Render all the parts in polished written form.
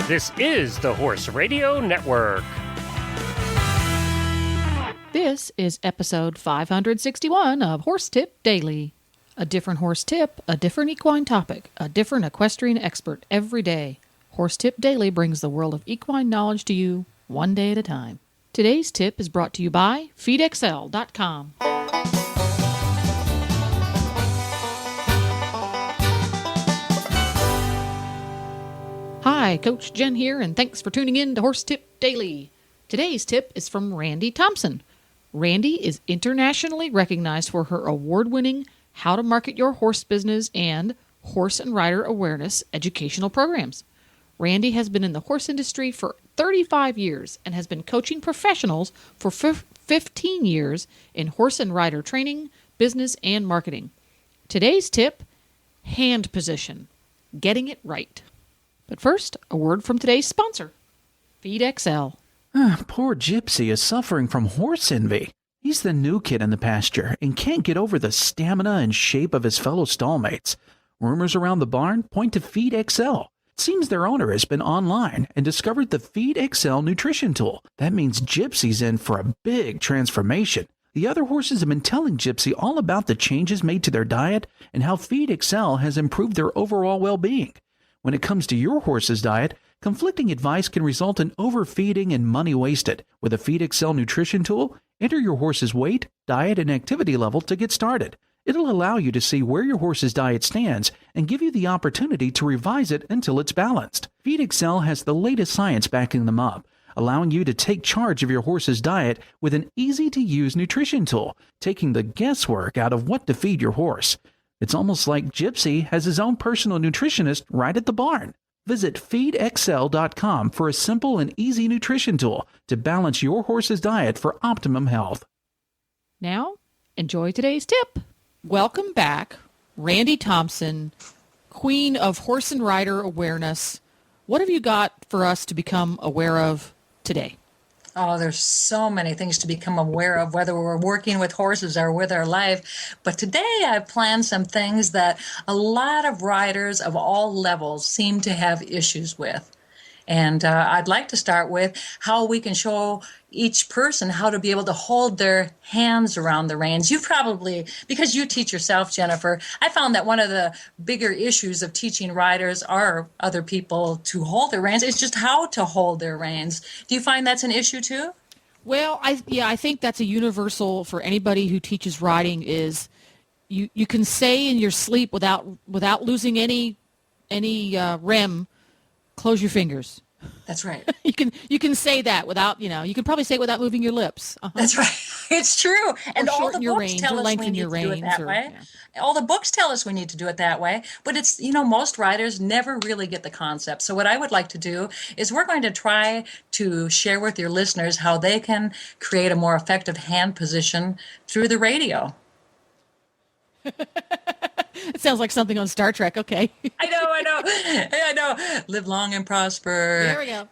This is the Horse Radio Network. This is episode 561 of Horse Tip Daily. A different horse tip, a different equine topic, a different equestrian expert every day. Horse Tip Daily brings the world of equine knowledge to you one day at a time. Today's tip is brought to you by FeedXL.com. Hi, Coach Jen here, and thanks for tuning in to Horse Tip Daily. Today's tip is from Randi Thompson. Randi is internationally recognized for her award-winning How to Market Your Horse Business and Horse and Rider Awareness educational programs. Randi has been in the horse industry for 35 years and has been coaching professionals for 15 years in horse and rider training, business, and marketing. Today's tip, hand position, getting it right. But first, a word from today's sponsor, FeedXL. Poor Gypsy is suffering from horse envy. He's the new kid in the pasture and can't get over the stamina and shape of his fellow stallmates. Rumors around the barn point to FeedXL. It seems their owner has been online and discovered the FeedXL nutrition tool. That means Gypsy's in for a big transformation. The other horses have been telling Gypsy all about the changes made to their diet and how FeedXL has improved their overall well-being. When it comes to your horse's diet, conflicting advice can result in overfeeding and money wasted. With a FeedXL nutrition tool, enter your horse's weight, diet, and activity level to get started. It'll allow you to see where your horse's diet stands and give you the opportunity to revise it until it's balanced. FeedXL has the latest science backing them up, allowing you to take charge of your horse's diet with an easy-to-use nutrition tool, taking the guesswork out of what to feed your horse. It's almost like Gypsy has his own personal nutritionist right at the barn. Visit FeedXL.com for a simple and easy nutrition tool to balance your horse's diet for optimum health. Now, enjoy today's tip. Welcome back, Randi Thompson, Queen of Horse and Rider Awareness. What have you got for us to become aware of today? Oh, there's so many things to become aware of, whether we're working with horses or with our life. But today I've planned some things that a lot of riders of all levels seem to have issues with. And I'd like to start with how we can show each person how to be able to hold their hands around the reins. You probably, because you teach yourself, Jennifer, I found that one of the bigger issues of teaching riders or other people to hold their reins is just how to hold their reins. Do you find that's an issue too? Well, I think that's a universal for anybody who teaches riding is you can say in your sleep without losing any REM, close your fingers. That's right. You can say that without, you can probably say it without moving your lips. Uh-huh. That's right. It's true. And all the books tell us we need to do it that way. Yeah. All the books tell us we need to do it that way. But it's, most riders never really get the concept. So what I would like to do is we're going to try to share with your listeners how they can create a more effective hand position through the radio. It sounds like something on Star Trek. Okay. I know. Live long and prosper. There we go.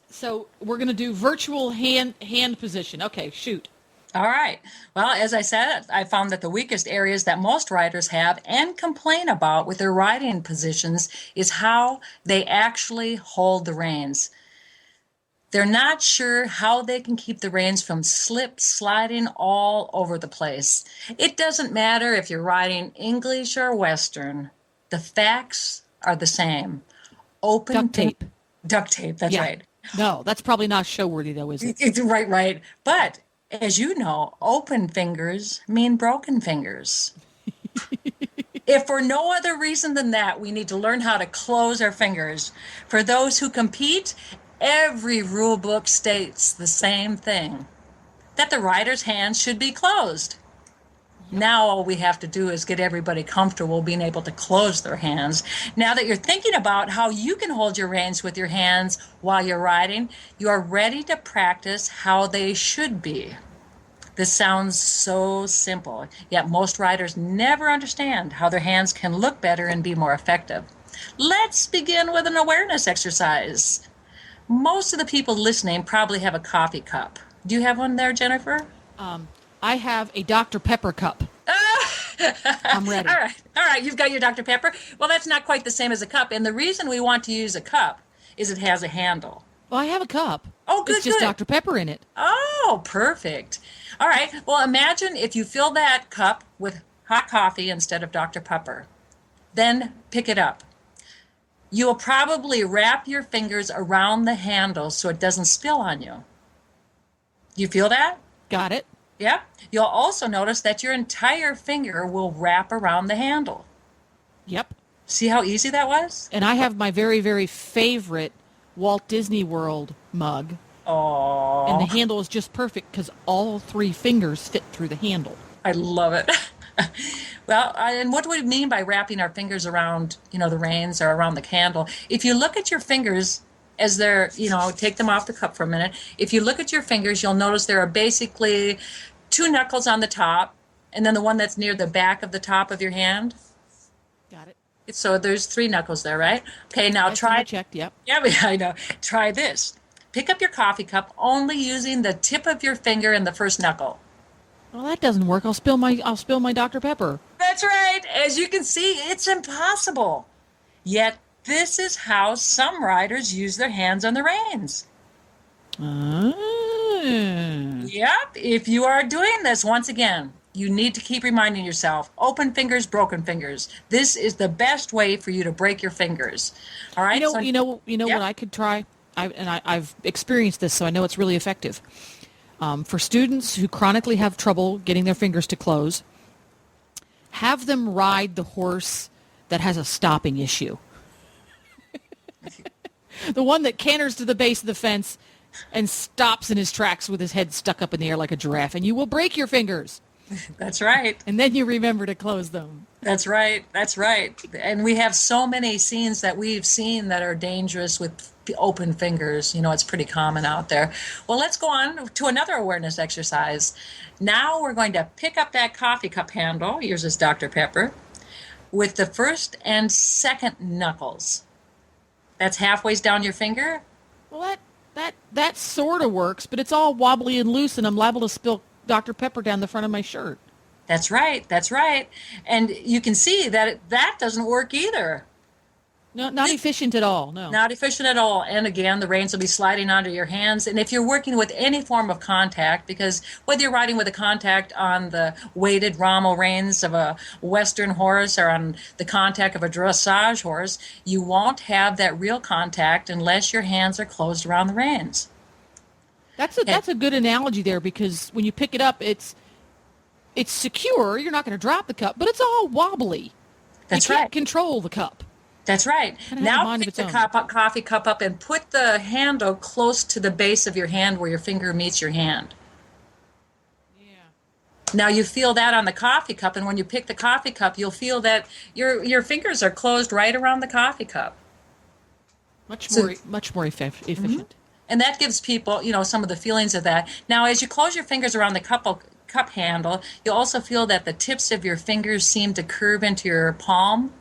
So we're going to do virtual hand position. Okay, shoot. All right. Well, as I said, I found that the weakest areas that most riders have and complain about with their riding positions is how they actually hold the reins. They're not sure how they can keep the reins from sliding all over the place. It doesn't matter if you're riding English or Western. The facts are the same. Duct tape, that's right. No, that's probably not show-worthy, though, is it? It's right. But, as you know, open fingers mean broken fingers. If for no other reason than that, we need to learn how to close our fingers. For those who compete, every rule book states the same thing, that the rider's hands should be closed. Now all we have to do is get everybody comfortable being able to close their hands. Now that you're thinking about how you can hold your reins with your hands while you're riding, you are ready to practice how they should be. This sounds so simple, yet most riders never understand how their hands can look better and be more effective. Let's begin with an awareness exercise. Most of the people listening probably have a coffee cup. Do you have one there, Jennifer? I have a Dr. Pepper cup. I'm ready. All right. You've got your Dr. Pepper. Well, that's not quite the same as a cup. And the reason we want to use a cup is it has a handle. Well, I have a cup. Oh, good, It's just good. Dr. Pepper in it. Oh, perfect. All right. Well, imagine if you fill that cup with hot coffee instead of Dr. Pepper. Then pick it up. You will probably wrap your fingers around the handle so it doesn't spill on you. You feel that? Got it. Yep. You'll also notice that your entire finger will wrap around the handle. Yep. See how easy that was? And I have my very, very favorite Walt Disney World mug. Oh, And the handle is just perfect because all 3 fingers fit through the handle. I love it. Well, and what do we mean by wrapping our fingers around, the reins or around the candle? If you look at your fingers as they're, take them off the cup for a minute. If you look at your fingers, you'll notice there are basically 2 knuckles on the top, and then the one that's near the back of the top of your hand. Got it. So there's 3 knuckles there, right? Okay, now I try. checked, yep. Yeah, I know. Try this. Pick up your coffee cup only using the tip of your finger and the first knuckle. Well, that doesn't work. I'll spill my Dr. Pepper. That's right. As you can see, it's impossible. Yet this is how some riders use their hands on the reins. Ah. Yep. If you are doing this, once again, you need to keep reminding yourself, open fingers, broken fingers. This is the best way for you to break your fingers. All right? You know Yep. what I could try? I've experienced this, so I know it's really effective. For students who chronically have trouble getting their fingers to close, have them ride the horse that has a stopping issue. The one that canters to the base of the fence and stops in his tracks with his head stuck up in the air like a giraffe, and you will break your fingers. That's right. And then you remember to close them. That's right. That's right. And we have so many scenes that we've seen that are dangerous with open fingers. It's pretty common out there. Well, let's go on to another awareness exercise. Now we're going to pick up that coffee cup handle, yours is Dr. Pepper, with the first and second knuckles. That's halfway down your finger. Well, that sort of works, but it's all wobbly and loose, and I'm liable to spill Dr. Pepper down the front of my shirt. That's right. That's right. And you can see that that doesn't work either. No, not efficient at all. No. Not efficient at all. And again, the reins will be sliding onto your hands. And if you're working with any form of contact, because whether you're riding with a contact on the weighted Rommel reins of a Western horse or on the contact of a dressage horse, you won't have that real contact unless your hands are closed around the reins. That's a good analogy there, because when you pick it up, it's secure. You're not going to drop the cup, but it's all wobbly. That's you can't right. control the cup. That's right. Kind of has a Now mind of pick its the own. coffee cup up and put the handle close to the base of your hand where your finger meets your hand. Yeah. Now you feel that on the coffee cup, and when you pick the coffee cup, you'll feel that your fingers are closed right around the coffee cup. Much more efficient. Mm-hmm. And that gives people, some of the feelings of that. Now, as you close your fingers around the cup handle, you'll also feel that the tips of your fingers seem to curve into your palm.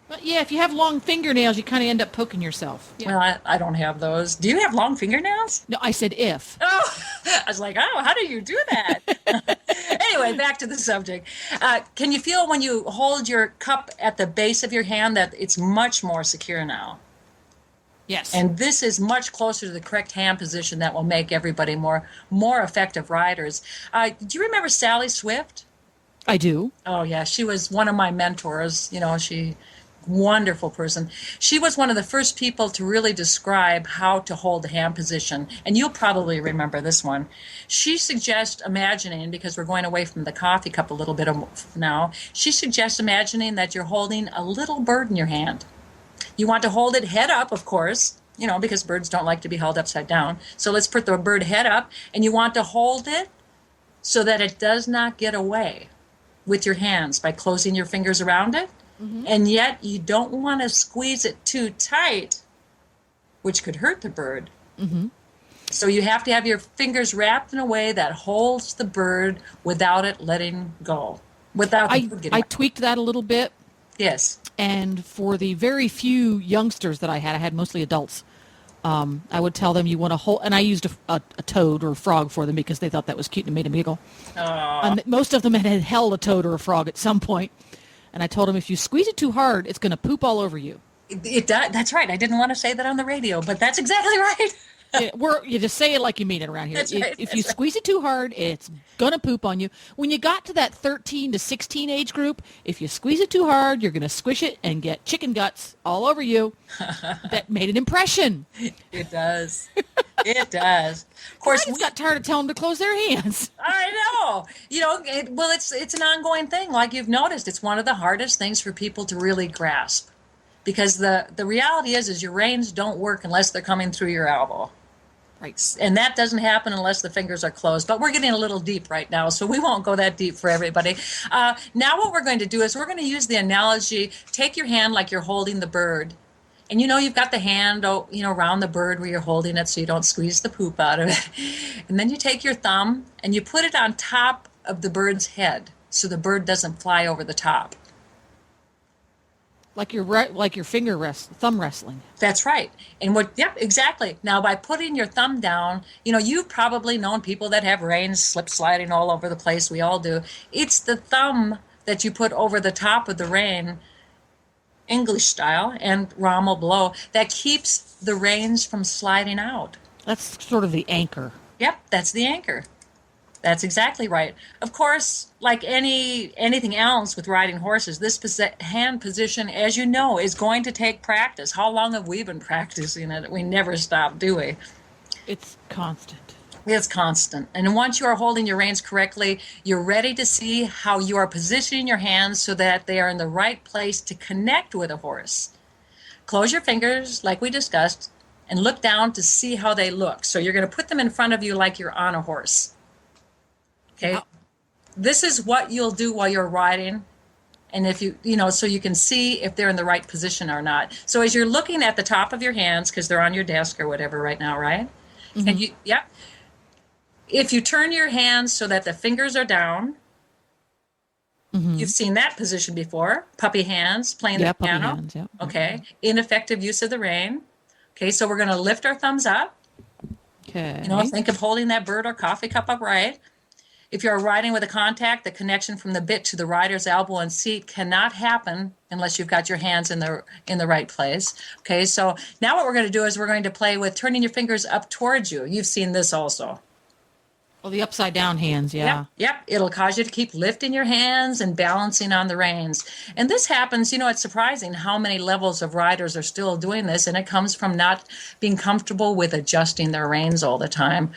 But yeah, if you have long fingernails, you kind of end up poking yourself. Yeah. Well, I don't have those. Do you have long fingernails? No, I said if. Oh, I was like, how do you do that? Anyway, back to the subject. Can you feel when you hold your cup at the base of your hand that it's much more secure now? Yes. And this is much closer to the correct hand position that will make everybody more effective riders. Do you remember Sally Swift? I do. Oh, yeah. She was one of my mentors. Wonderful person. She was one of the first people to really describe how to hold the hand position. And you'll probably remember this one. She suggests imagining, because we're going away from the coffee cup a little bit now, she suggests imagining that you're holding a little bird in your hand. You want to hold it head up, of course, because birds don't like to be held upside down. So let's put the bird head up, and you want to hold it so that it does not get away with your hands by closing your fingers around it. Mm-hmm. And yet you don't want to squeeze it too tight, which could hurt the bird. Mm-hmm. So you have to have your fingers wrapped in a way that holds the bird without it letting go. I tweaked that a little bit. Yes. And for the very few youngsters that I had mostly adults, I would tell them you want to hold, and I used a toad or a frog for them because they thought that was cute and made them giggle. Most of them had held a toad or a frog at some point. And I told them, if you squeeze it too hard, it's going to poop all over you. It does. That's right. I didn't want to say that on the radio, but that's exactly right. You just say it like you mean it around here. That's right. If you squeeze it too hard, it's gonna poop on you. When you got to that 13 to 16 age group, if you squeeze it too hard, you're gonna squish it and get chicken guts all over you. That made an impression. It does. It does. Of course, I just got tired of telling them to close their hands. I know. It's an ongoing thing. Like you've noticed, it's one of the hardest things for people to really grasp, because the reality is your reins don't work unless they're coming through your elbow. Right. And that doesn't happen unless the fingers are closed. But we're getting a little deep right now, so we won't go that deep for everybody. Now what we're going to do is we're going to use the analogy, take your hand like you're holding the bird. And you've got the hand, around the bird where you're holding it so you don't squeeze the poop out of it. And then you take your thumb and you put it on top of the bird's head so the bird doesn't fly over the top. Like your thumb wrestling. That's right. And yep, exactly. Now, by putting your thumb down, you've probably known people that have reins slip sliding all over the place. We all do. It's the thumb that you put over the top of the rein, English style, and Rommel below, that keeps the reins from sliding out. That's sort of the anchor. Yep, that's the anchor. That's exactly right. Of course, like anything else with riding horses, this hand position, as you know, is going to take practice. How long have we been practicing it? We never stop, do we? It's constant. It's constant. And once you are holding your reins correctly, you're ready to see how you are positioning your hands so that they are in the right place to connect with a horse. Close your fingers, like we discussed, and look down to see how they look. So you're going to put them in front of you like you're on a horse. Okay, This is what you'll do while you're riding, and if so you can see if they're in the right position or not. So as you're looking at the top of your hands, because they're on your desk or whatever right now, right? Mm-hmm. And if you turn your hands so that the fingers are down, you've seen that position before. Puppy hands, playing the piano. Hands, yeah. Okay, ineffective use of the rein. Okay, so we're going to lift our thumbs up. Okay. Think of holding that bird or coffee cup upright. If you're riding with a contact, the connection from the bit to the rider's elbow and seat cannot happen unless you've got your hands in the right place. Okay, so now what we're going to do is we're going to play with turning your fingers up towards you. You've seen this also. Well, the upside down hands, yeah. Yep. It'll cause you to keep lifting your hands and balancing on the reins. And this happens, it's surprising how many levels of riders are still doing this, and it comes from not being comfortable with adjusting their reins all the time.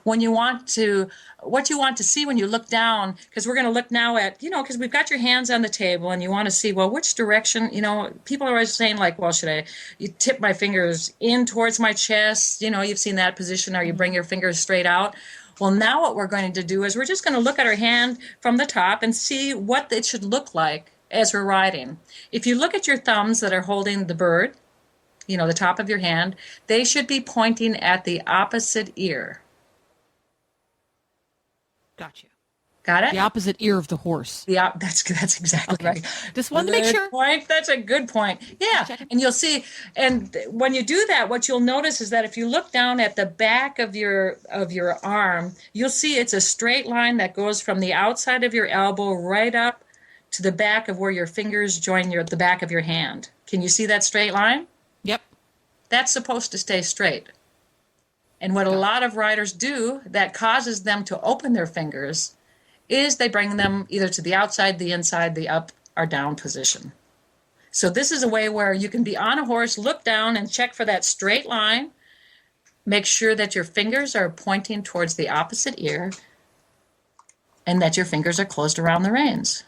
What you want to see when you look down, because we're going to look now at, because we've got your hands on the table and you want to see, well, which direction, people are always saying like, well, should I tip my fingers in towards my chest? You've seen that position, or you bring your fingers straight out. Well, now what we're going to do is we're just going to look at our hand from the top and see what it should look like as we're riding. If you look at your thumbs that are holding the bird, the top of your hand, they should be pointing at the opposite ear. Gotcha. Got it? The opposite ear of the horse. That's exactly right. Just wanted to make sure. That's a good point. Yeah, and you'll see, and when you do that, what you'll notice is that if you look down at the back of your arm, you'll see it's a straight line that goes from the outside of your elbow right up to the back of where your fingers join the back of your hand. Can you see that straight line? Yep. That's supposed to stay straight. And what a lot of riders do that causes them to open their fingers is they bring them either to the outside, the inside, the up or down position. So this is a way where you can be on a horse, look down and check for that straight line. Make sure that your fingers are pointing towards the opposite ear and that your fingers are closed around the reins.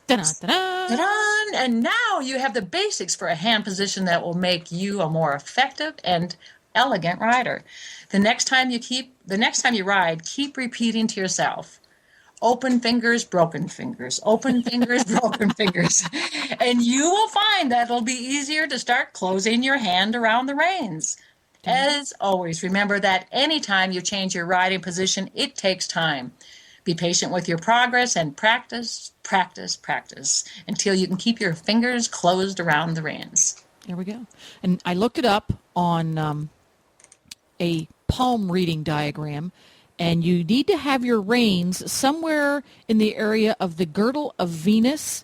Ta-da! And now you have the basics for a hand position that will make you a more effective and elegant rider. The next time you ride, keep repeating to yourself, open fingers, broken fingers, open fingers, broken fingers. And you will find that it'll be easier to start closing your hand around the reins. As always, remember that anytime you change your riding position, it takes time. Be patient with your progress and practice until you can keep your fingers closed around the reins. There we go. And I looked it up on a palm reading diagram, and you need to have your reins somewhere in the area of the girdle of Venus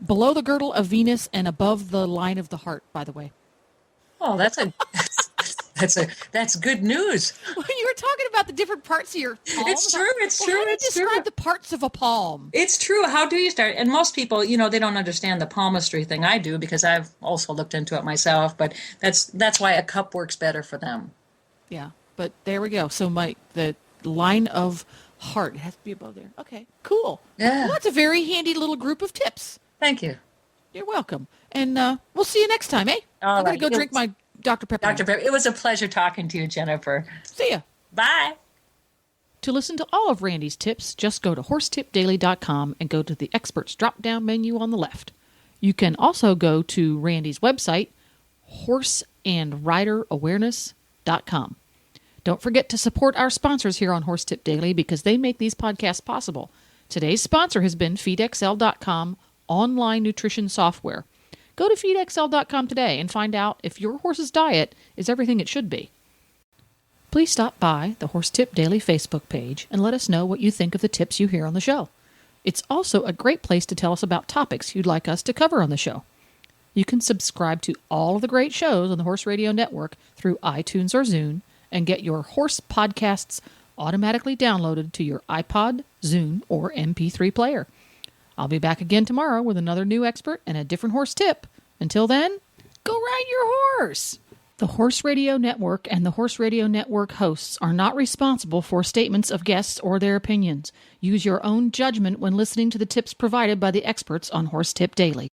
Below the girdle of Venus and above the line of the heart, by the way. Oh, that's good news. Well, you were talking about the different parts of your palm. It's true. It's true. How do you It's describe true. the parts of a palm? It's true. How do you start? And most people, they don't understand the palmistry thing. I do because I've also looked into it myself. But that's why a cup works better for them. Yeah, but there we go. So the line of heart has to be above there. Okay, cool. Yeah. Well, that's a very handy little group of tips. Thank you. You're welcome. And we'll see you next time, eh? All I'm going to right. go drink my Dr. Pepper. Dr. Pepper, it was a pleasure talking to you, Jennifer. See ya. Bye. To listen to all of Randi's tips, just go to horsetipdaily.com and go to the experts drop-down menu on the left. You can also go to Randi's website, horseandriderawareness.com. Don't forget to support our sponsors here on Horse Tip Daily because they make these podcasts possible. Today's sponsor has been FeedXL.com online nutrition software. Go to FeedXL.com today and find out if your horse's diet is everything it should be. Please stop by the Horse Tip Daily Facebook page and let us know what you think of the tips you hear on the show. It's also a great place to tell us about topics you'd like us to cover on the show. You can subscribe to all of the great shows on the Horse Radio Network through iTunes or Zune and get your horse podcasts automatically downloaded to your iPod, Zune, or MP3 player. I'll be back again tomorrow with another new expert and a different horse tip. Until then, go ride your horse! The Horse Radio Network and the Horse Radio Network hosts are not responsible for statements of guests or their opinions. Use your own judgment when listening to the tips provided by the experts on Horse Tip Daily.